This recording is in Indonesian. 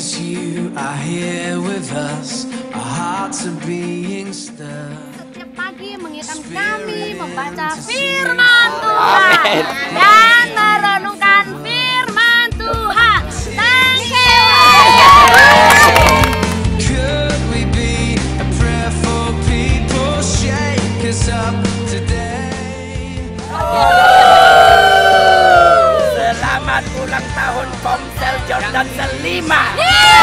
Yes, you are here with us. Our hearts are being stirred. Setiap pagi mengingatkan kami membaca firman Tuhan dan merenungkan firman Tuhan. Thank you. Could we be a prayer for people? Shake us up today. Selamat ulang tahun Komsel Jordan 5.